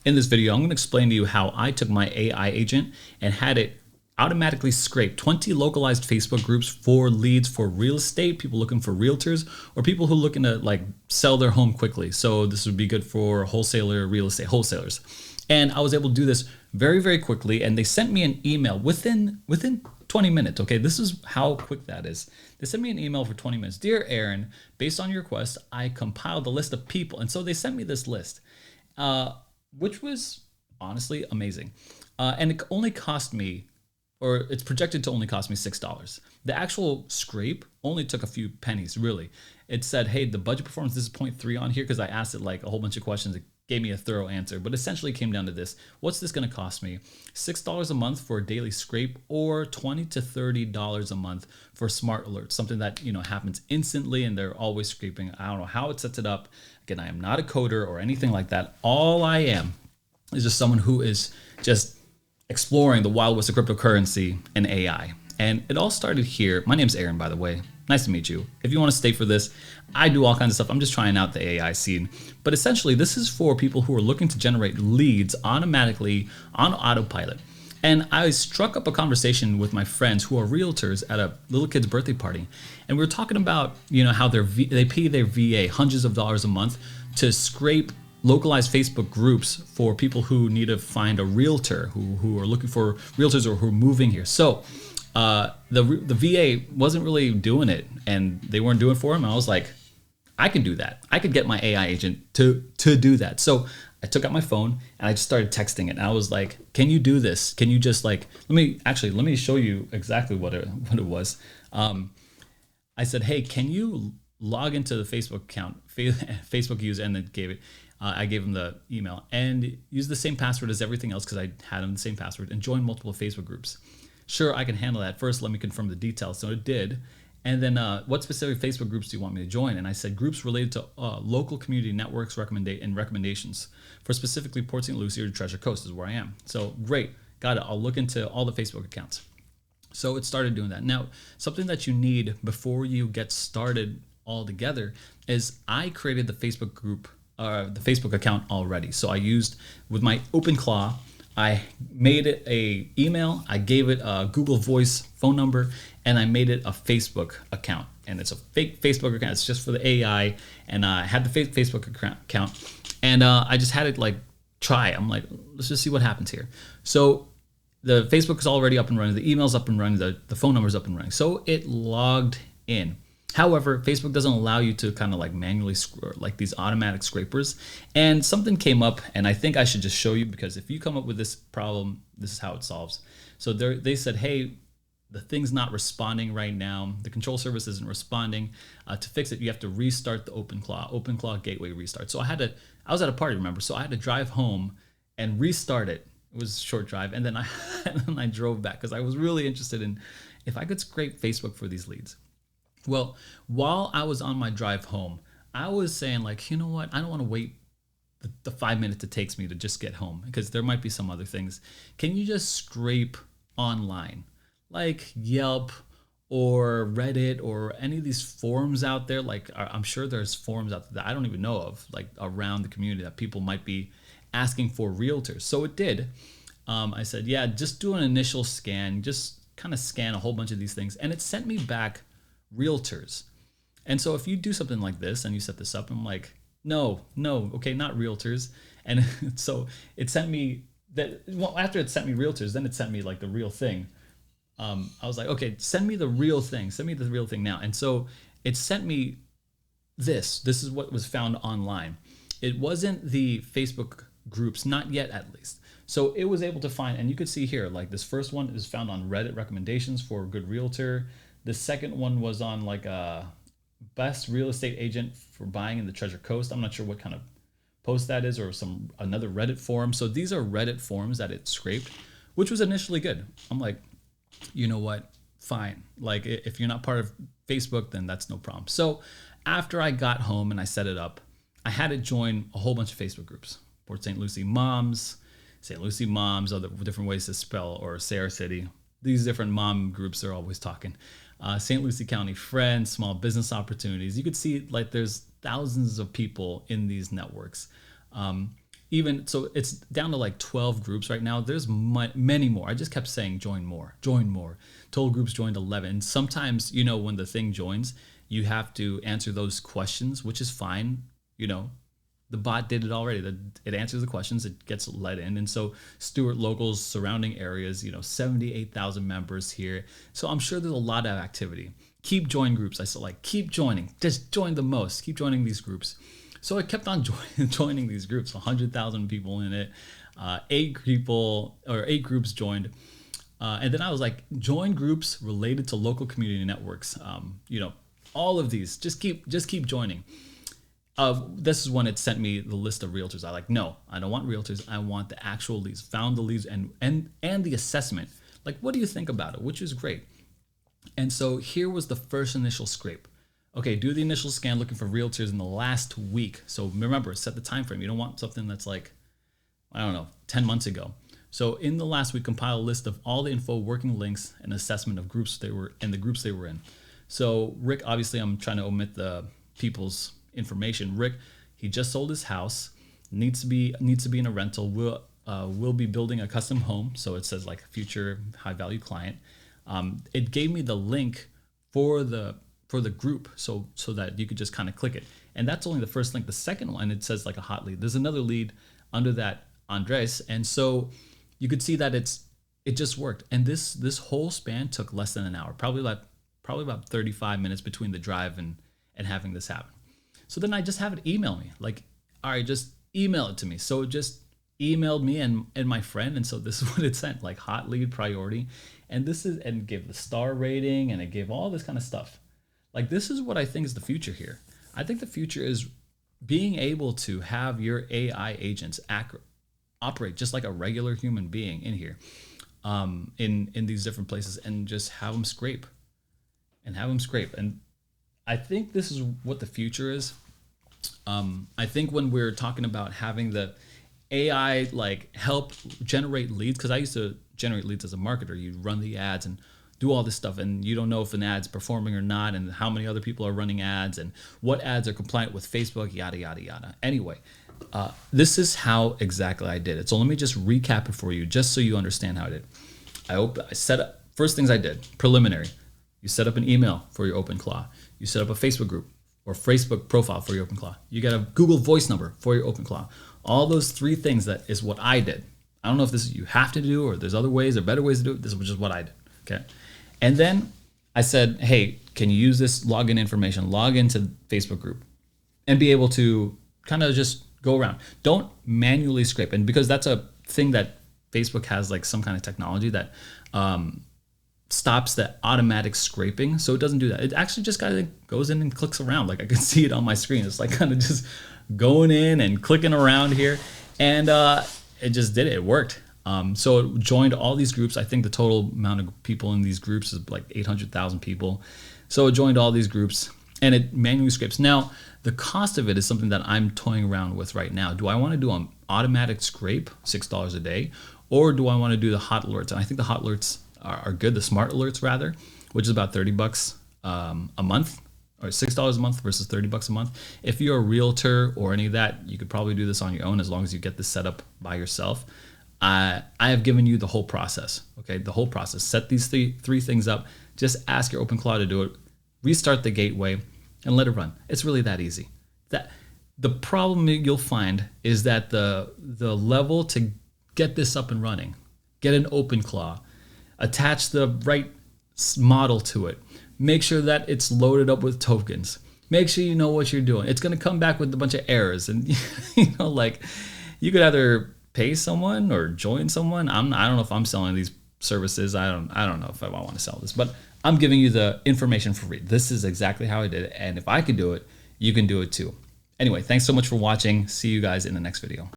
In this video, I'm going to explain to you how I took my AI agent and had it automatically scrape 20 localized Facebook groups for leads for real estate, people looking for realtors, or people who are looking to like sell their home quickly. So this would be good for wholesaler, real estate wholesalers. And I was able to do this very, very quickly. And they sent me an email within 20 minutes. Okay, this is how quick that is. They sent me an email for 20 minutes. Dear Aaron, based on your request, I compiled a list of people. And so they sent me this list, which was honestly amazing. And it only cost me, or it's projected to only cost me $6. The actual scrape only took a few pennies, really. It said, hey, the budget performance, this is 0.3 on here because I asked it like a whole bunch of questions. It gave me a thorough answer, but essentially it came down to this. What's this going to cost me? $6 a month for a daily scrape, or $20 to $30 a month for smart alerts, something that, happens instantly and they're always scraping. I don't know how it sets it up. Again, I am not a coder or anything like that. All I am is just someone who is just exploring the wild west of cryptocurrency and AI. And it all started here. My name's Aaron, by the way. Nice to meet you. If you want to stay for this, I do all kinds of stuff. I'm just trying out the AI scene. But essentially, this is for people who are looking to generate leads automatically on autopilot. And I struck up a conversation with my friends who are realtors at a little kid's birthday party. And we were talking about, how they pay their VA hundreds of dollars a month to scrape localized Facebook groups for people who need to find a realtor, who are looking for realtors or who are moving here. So the VA wasn't really doing it, and they weren't doing it for him. And I was like, I can do that. I could get my AI agent to do that. So I took out my phone and I just started texting it. And I was like, can you do this? Can you just let me show you exactly what it was. I said, hey, can you log into the Facebook account, Facebook user, and then I gave him the email and use the same password as everything else because I had him the same password, and join multiple Facebook groups. Sure, I can handle that. First, let me confirm the details. So it did. And then what specific Facebook groups do you want me to join? And I said groups related to local community networks and recommendations for specifically Port St. Lucie or Treasure Coast is where I am. So great, got it. I'll look into all the Facebook accounts. So it started doing that. Now, something that you need before you get started all together is I created the Facebook group, the Facebook account already. So I used with my OpenClaw, I made it a email, I gave it a Google Voice phone number, and I made it a Facebook account. And it's a fake Facebook account. It's just for the AI. And I had the fake Facebook account, and I just had it try. I'm like, let's just see what happens here. So the Facebook is already up and running. The email's up and running. The phone number's up and running. So it logged in. However, Facebook doesn't allow you to kind of manually these automatic scrapers. And something came up, and I think I should just show you, because if you come up with this problem, this is how it solves. So they said, hey, the thing's not responding right now. The control service isn't responding. To fix it, you have to restart the OpenClaw gateway restart. So I was at a party, remember? So I had to drive home and restart it. It was a short drive. And then I drove back because I was really interested in if I could scrape Facebook for these leads. Well, while I was on my drive home, I was saying you know what? I don't want to wait the 5 minutes it takes me to just get home, because there might be some other things. Can you just scrape online, like Yelp or Reddit or any of these forums out there? I'm sure there's forums out there that I don't even know of, around the community, that people might be asking for realtors. So it did. I said, yeah, just do an initial scan, just kind of scan a whole bunch of these things. And it sent me back realtors. And so if you do something like this and you set this up, I'm like, no, okay, not realtors. And so it sent me that. Well, after it sent me realtors, then it sent me the real thing. I was like, okay, send me the real thing. Send me the real thing now. And so it sent me this. This is what was found online. It wasn't the Facebook groups, not yet at least. So it was able to find, and you could see here, this first one is found on Reddit recommendations for a good realtor. The second one was on a best real estate agent for buying in the Treasure Coast. I'm not sure what kind of post that is, or another Reddit forum. So these are Reddit forums that it scraped, which was initially good. I'm like, you know what? Fine. If you're not part of Facebook, then that's no problem. So after I got home and I set it up, I had it join a whole bunch of Facebook groups. Port St. Lucie Moms, St. Lucie Moms, other different ways to spell, or Sarah City. These different mom groups are always talking. St. Lucie County Friends, small business opportunities. You could see there's thousands of people in these networks. even so, it's down to like 12 groups right now. There's many more. I just kept saying join more, join more. Total groups joined 11. Sometimes, you know, when the thing joins, you have to answer those questions, which is fine. You know, the bot did it already. It answers the questions, it gets let in. And so Stewart locals, surrounding areas, you know, 78,000 members here. So I'm sure there's a lot of activity. Keep joining groups. I said, like, keep joining. Just join the most. Keep joining these groups. So I kept on joining these groups. 100,000 people in it. 8 groups joined. And then I was like, join groups related to local community networks. You know, all of these. Just keep joining. This is when it sent me the list of realtors. I like, no, I don't want realtors. I want the actual leads, found the leads, and the assessment. Like, what do you think about it? Which is great. And so here was the first initial scrape. Okay, do the initial scan looking for realtors in the last week. So remember, set the time frame. You don't want something that's like, I don't know, 10 months ago. So in the last week, compile a list of all the info, working links, and assessment of groups they were in, the groups they were in. So Rick, obviously I'm trying to omit the people's information. Rick, he just sold his house, needs to be in a rental. We'll be building a custom home. So it says like future high value client. It gave me the link for the group so that you could just kind of click it. And that's only the first link. The second one, it says like a hot lead. There's another lead under that, Andres. And so you could see that it just worked. And this whole span took less than an hour, probably about 35 minutes between the drive and having this happen. So then I just have it email me, like, all right, just email it to me. So it just emailed me and my friend. And so this is what it sent, like hot lead priority. And and gave the star rating, and it gave all this kind of stuff. Like, this is what I think is the future here. I think the future is being able to have your AI agents operate just like a regular human being in here, in these different places, and just have them scrape. And I think this is what the future is. I think when we're talking about having the AI like help generate leads, because I used to generate leads as a marketer. You run the ads and do all this stuff, and you don't know if an ad's performing or not, and how many other people are running ads, and what ads are compliant with Facebook, yada, yada, yada. Anyway, this is how exactly I did it. So let me just recap it for you, just so you understand how I did. I set up, first things I did, preliminary. You set up an email for your OpenClaw. You set up a Facebook group or Facebook profile for your OpenClaw. You got a Google Voice number for your OpenClaw. All those 3 things, that is what I did. I don't know if this is you have to do, or there's other ways or better ways to do it. This was just what I did. Okay. And then I said, hey, can you use this login information, log into Facebook group, and be able to kind of just go around. Don't manually scrape. And because that's a thing that Facebook has, like some kind of technology that stops the automatic scraping. So it doesn't do that. It actually just kind of goes in and clicks around. Like I can see it on my screen. It's like kind of just going in and clicking around here. And it just did it. It worked. So it joined all these groups. I think the total amount of people in these groups is like 800,000 people. So it joined all these groups and it manually scrapes. Now, the cost of it is something that I'm toying around with right now. Do I want to do an automatic scrape, $6 a day, or do I want to do the hot alerts? And I think the hot alerts are good, the smart alerts rather, which is about $30 a month, or $6 a month versus $30 a month. If you're a realtor or any of that, you could probably do this on your own as long as you get this set up by yourself. I have given you the whole process, okay? The whole process. Set these three things up. Just ask your OpenClaw to do it. Restart the gateway and let it run. It's really that easy. The problem you'll find is that the level to get this up and running, get an OpenClaw, attach the right model to it, make sure that it's loaded up with tokens, make sure you know what you're doing. It's going to come back with a bunch of errors, and like you could either pay someone or join someone. I don't know if I'm selling these services. I don't know if I want to sell this, but I'm giving you the information for free. This is exactly how I did it, and if I could do it, you can do it too. Anyway, thanks so much for watching. See you guys in the next video.